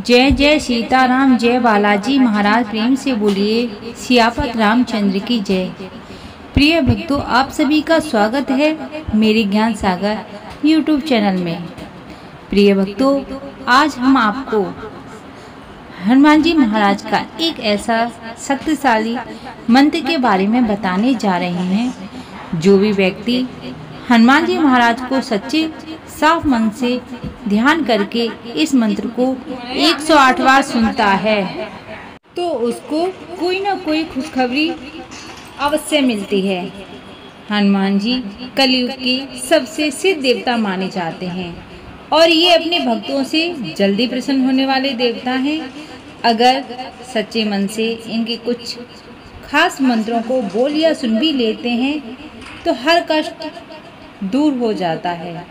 जय जय सीताराम, जय बालाजी महाराज। प्रेम से बोलिए सियापत रामचंद्र की जय। प्रिय भक्तों, आप सभी का स्वागत है मेरे ज्ञान सागर यूट्यूब चैनल में। प्रिय भक्तों, आज हम आपको हनुमान जी महाराज का एक ऐसा शक्तिशाली मंत्र के बारे में बताने जा रहे हैं। जो भी व्यक्ति हनुमान जी महाराज को सच्चे साफ मन से ध्यान करके इस मंत्र को 108 बार सुनता है तो उसको कोई ना कोई खुशखबरी अवश्य मिलती है। हनुमान जी कलयुग के सबसे सिद्ध देवता माने जाते हैं और ये अपने भक्तों से जल्दी प्रसन्न होने वाले देवता हैं। अगर सच्चे मन से इनके कुछ खास मंत्रों को बोल या सुन भी लेते हैं तो हर कष्ट दूर हो जाता है।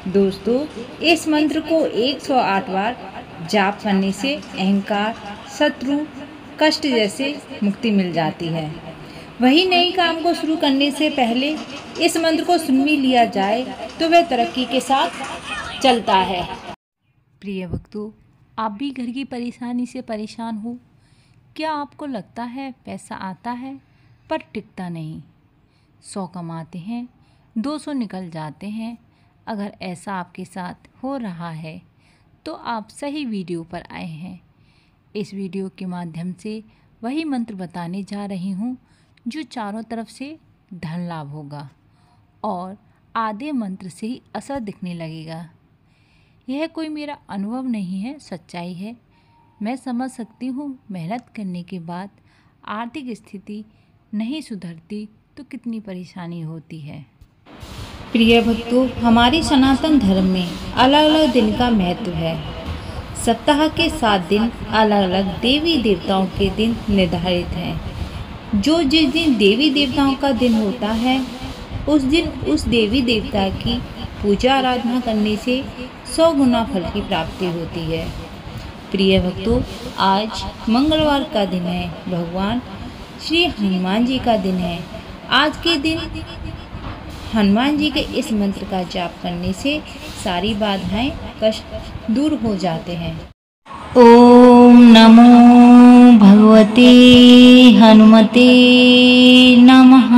दोस्तों, इस मंत्र को 108 बार जाप करने से अहंकार, शत्रु, कष्ट जैसे मुक्ति मिल जाती है। वही नई काम को शुरू करने से पहले इस मंत्र को सुन भी लिया जाए तो वह तरक्की के साथ चलता है। प्रिय भक्तों, आप भी घर की परेशानी से परेशान हो? क्या आपको लगता है पैसा आता है पर टिकता नहीं? 100 कमाते हैं 200 निकल जाते हैं। अगर ऐसा आपके साथ हो रहा है तो आप सही वीडियो पर आए हैं। इस वीडियो के माध्यम से वही मंत्र बताने जा रही हूँ जो चारों तरफ से धन लाभ होगा और आधे मंत्र से ही असर दिखने लगेगा। यह कोई मेरा अनुभव नहीं है, सच्चाई है। मैं समझ सकती हूँ मेहनत करने के बाद आर्थिक स्थिति नहीं सुधरती तो कितनी परेशानी होती है। प्रिय भक्तों, हमारे सनातन धर्म में अलग अलग दिन का महत्व है। सप्ताह के 7 दिन अलग अलग देवी देवताओं के दिन निर्धारित हैं। जिस दिन देवी देवताओं का दिन होता है उस दिन उस देवी देवता की पूजा आराधना करने से 100 गुना फल की प्राप्ति होती है। प्रिय भक्तों, आज मंगलवार का दिन है। भगवान श्री हनुमान जी का दिन है। आज के दिन हनुमान जी के इस मंत्र का जाप करने से सारी बाधाएं, कष्ट दूर हो जाते हैं। ओम नमो भगवते हनुमते नमः।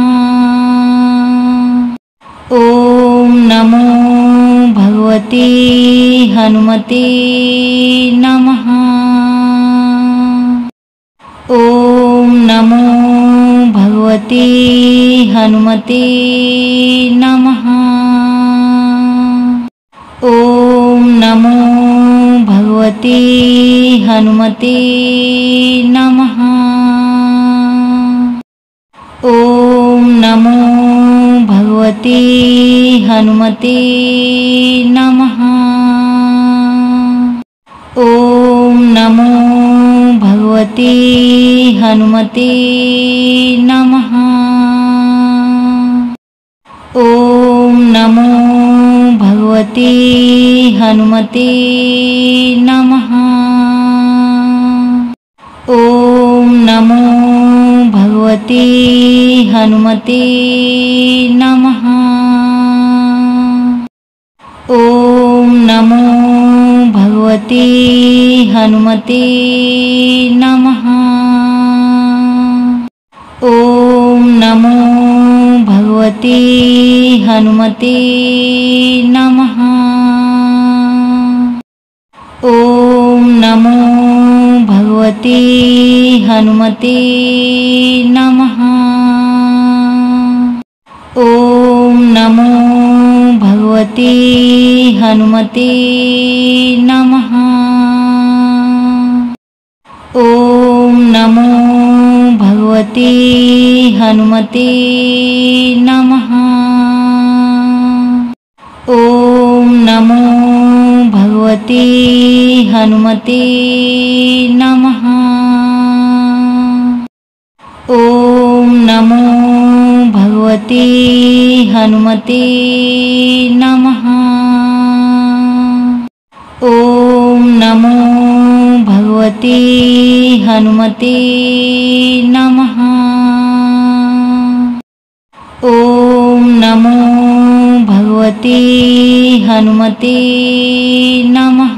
ओम नमो भगवते हनुमते नमः। ओम नमो भगवते हनुमते नमः। ओम नमो भगवते हनुमते नमः। ओम नमो भगवते हनुमते नमः। ओम नमो भगवते हनुमते नमः। ओम नमो भगवते हनुमते नमः। ओम नमो भगवते हनुमते नमः। ओम नमो भगवते हनुमते नमः। ओम नमो भगवते हनुमते नमः। ओम नमो भगवते हनुमते नमः। ओम नमो भगवते हनुमते नमः। ओम नमो भगवते हनुमते नमः। ओम नमो भगवते हनुमते नमः। ओम नमो भगवते हनुमते नमः। ओम नमो भगवते हनुमते नमः। ओम नमो भगवते हनुमते नमः।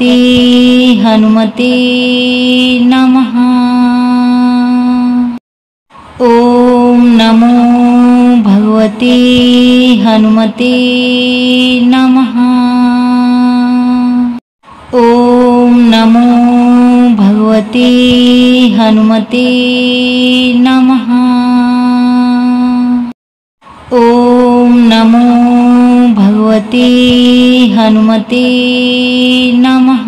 भगवते हनुमते नमः। ओम नमो भगवते हनुमते नमः। ओम नमो भगवते हनुमते नमः। ओम नमो भगवते हनुमते नमः।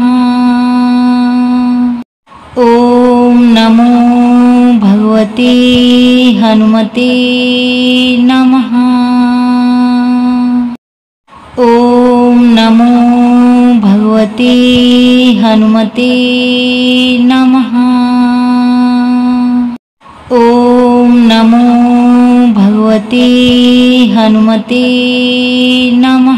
ओम नमो भगवते हनुमते नमः। ओम नमो भगवते हनुमते नमः। ओम नमो भगवते हनुमते नमः।